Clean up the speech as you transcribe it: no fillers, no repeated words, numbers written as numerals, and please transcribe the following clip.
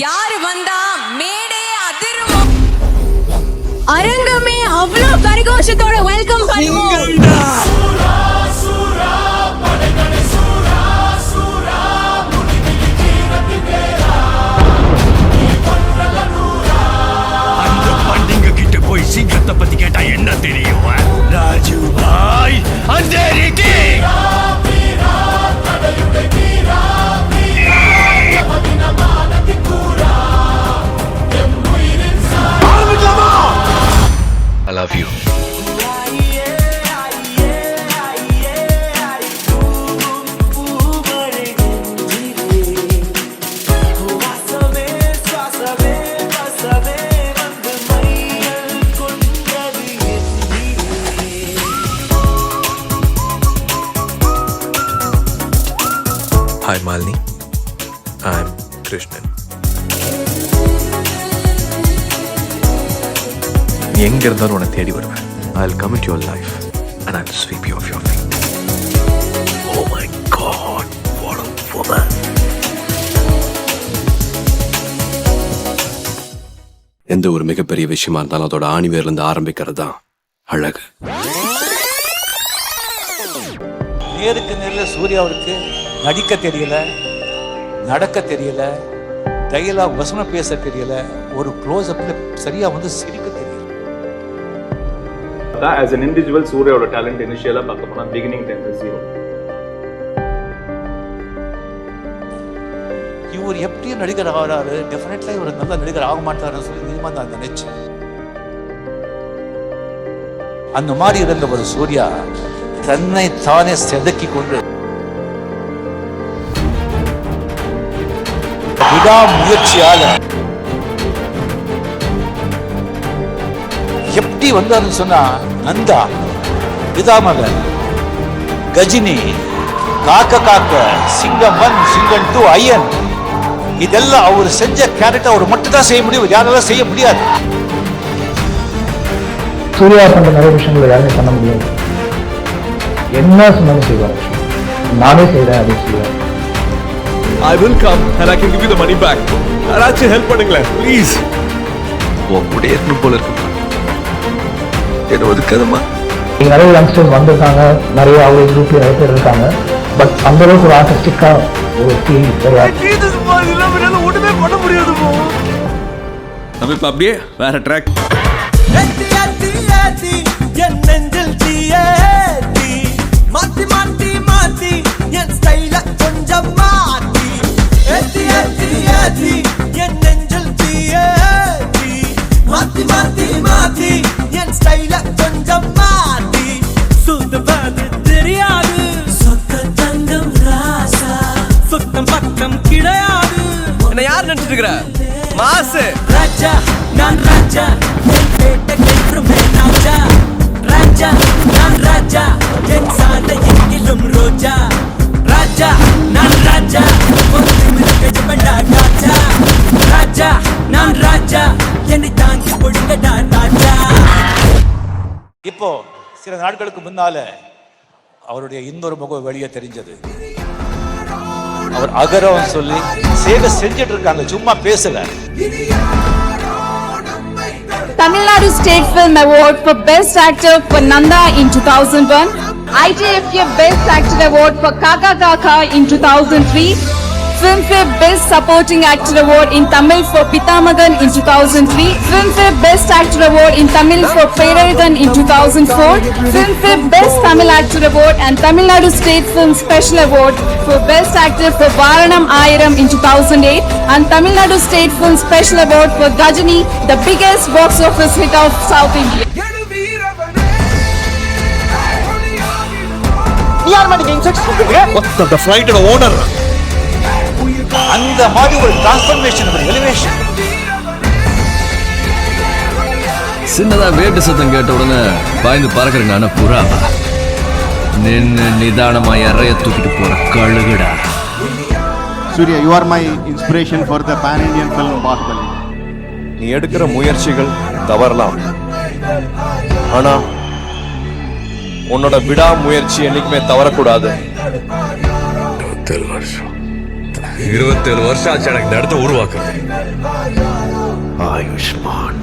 யாரு வந்தா மேடே அதிருமோ, அரங்கமே அவ்வளோ கரகோஷத்தோட வெல்கம் பண்ணுவோம். அந்த பண்டிங்க கிட்ட போய் சிங்கத்தை பத்தி கேட்டா என்ன தெரியும்? ராஜு பாய் அந்தேரிக்கு I love you. Hi Malini, I'm Krishnan. நீ எங்க இருந்தாலும் உன்னை தேடி வருவேன். I'll come into your life and I'll sweep you off your feet. Oh my God, what a woman! எந்த ஒரு மிகப்பெரிய விஷயமா இருந்தாலும் அதோட ஆணிவேர்ல இருந்து ஆரம்பிக்கிறது தான் அழகு. நேருக்கு நேரில் சூர்யாவுக்கு நடிக்க தெரியல, நடக்க தெரியல, டைலாக் வசனம் பேச தெரியல, ஒரு க்ளோஸ் அப்ல சரியா வந்து சிரிக்க தெரியல. As an individual, சூர்யாவோட டேலண்ட் இனிஷியலா பார்க்க போனா பிகினிங் டைம் 0. இவர் எப்படி நடிகர் ஆகிறாரு, டெஃபினெட்லி இவர் நல்ல நடிகர் ஆக மாட்டாருன்னு சொல்லி நிஜமா நான் நினைச்சேன். அந்த மாதிரி இருந்த ஒரு சூர்யா தன்னை தானே செதுக்கி கொண்டு விடாமுயற்சியால எப்படி வந்தாருன்னு சொன்னா, நந்தா, பிதாமகன், கஜினி, காக்க காக்க, சிங்கம் 1, சிங்கம் 2, ஐயன், இதெல்லாம் அவர் செஞ்ச கேரக்டர் அவர் மட்டும் தான் செய்ய முடியும், யாராலும் செய்ய முடியாது. சூர்யா பண்ற நிறைய விஷயங்களை யாருமே பண்ண முடியாது. என்ன சொன்னாலும் செய்வார். நானே செய்றேன் அப்படின்னு சொல்லுவார். I will come and I can give you the money back. யாராச்சும் ஹெல்ப் பண்ணுங்களேன் ப்ளீஸ். உன் கூட இருக்கணும் போல இருக்கு. என்ன ஒதுக்காதம்மா. இங்க நிறைய யங்ஸ்டர்ஸ் வந்திருக்காங்க, நிறைய அவங்க குரூப்ல நிறைய பேர் இருக்காங்க. பட் அந்த அளவுக்கு ஒரு ஆர்டிஸ்டிக்கா ஒரு ஃபீல் கிடையாது. ஒண்ணுமே பண்ண முடியாது. நம்ம இப்ப அப்படியே வேற ட்ராக். மாத்தி மாத்தி மாத்தி என் ஸ்டைல கொஞ்சம் மாத்தி ஏத்தி ஏத்தி ஏத்தி என் நெஞ்சில் தீயேத்தி மாத்தி மாத்தி மாத்தி என் ஸ்டைல கொஞ்சம் மாத்தி சுத்தவது தெரியாது சொத்த தங்கம் ராசா சுத்தம் பக்கம் கிடையாது. என்ன யார் நினைச்சிட்டு இருக்கிற? மாசு ராஜா நான் ராஜா என் பேட்டை கென்றுமே ராஜா ராஜா நான் ராஜா என் சாலை எங்கிலும் ரோஜா ராஜா நான் ராஜா ராஜா ராஜா நான் ராஜா என்னை தாங்கி கொடுங்கடா ராஜா. இப்போ சில நாட்களுக்கு முன்னால அவருடைய இன்னொரு முகம் வெளியே தெரிஞ்சது. அவர் அகரம் சொல்லி சேவை செஞ்சுட்டு இருக்காங்க, சும்மா பேசல. Tamil Nadu State Film Award for Best Actor for Nanda in 2001, ITFF Best Actor Award for Kaka Kaka in 2003, Filmfare Best Supporting Actor Award in Tamil for Pitamagan in 2003, Filmfare Best Actor Award in Tamil for Peraigan in 2004, Filmfare Best Tamil Actor Award and Tamil Nadu State Film Special Award for Best Actor for Varanam Ayiram in 2008 and Tamil Nadu State Film Special Award for Gajini, the biggest box office hit of South India. What's the flight of the owner? அந்த மாதிரி ஒரு transformation, ஒரு elevation. சின்னதா வேட்டு சத்தம் கேட்ட உடனே பாய்ந்து பறக்கிறேன். நானே புறா நின்று நிதானமா இறைய தூக்கிட்டு போற கழுகுடா. Surya, you are my inspiration for the pan-Indian film Bahubali. நீ எடுக்கிற முயற்சிகள் தவறலாம், ஆனா உன்னோட விடாமுயற்சி என்னைக்குமே தவறக்கூடாது. 20 வருஷம் 27 வருஷம் ஆச்சு எனக்கு இந்த இடத்த உருவாக்குறது. ஆயுஷ்மான்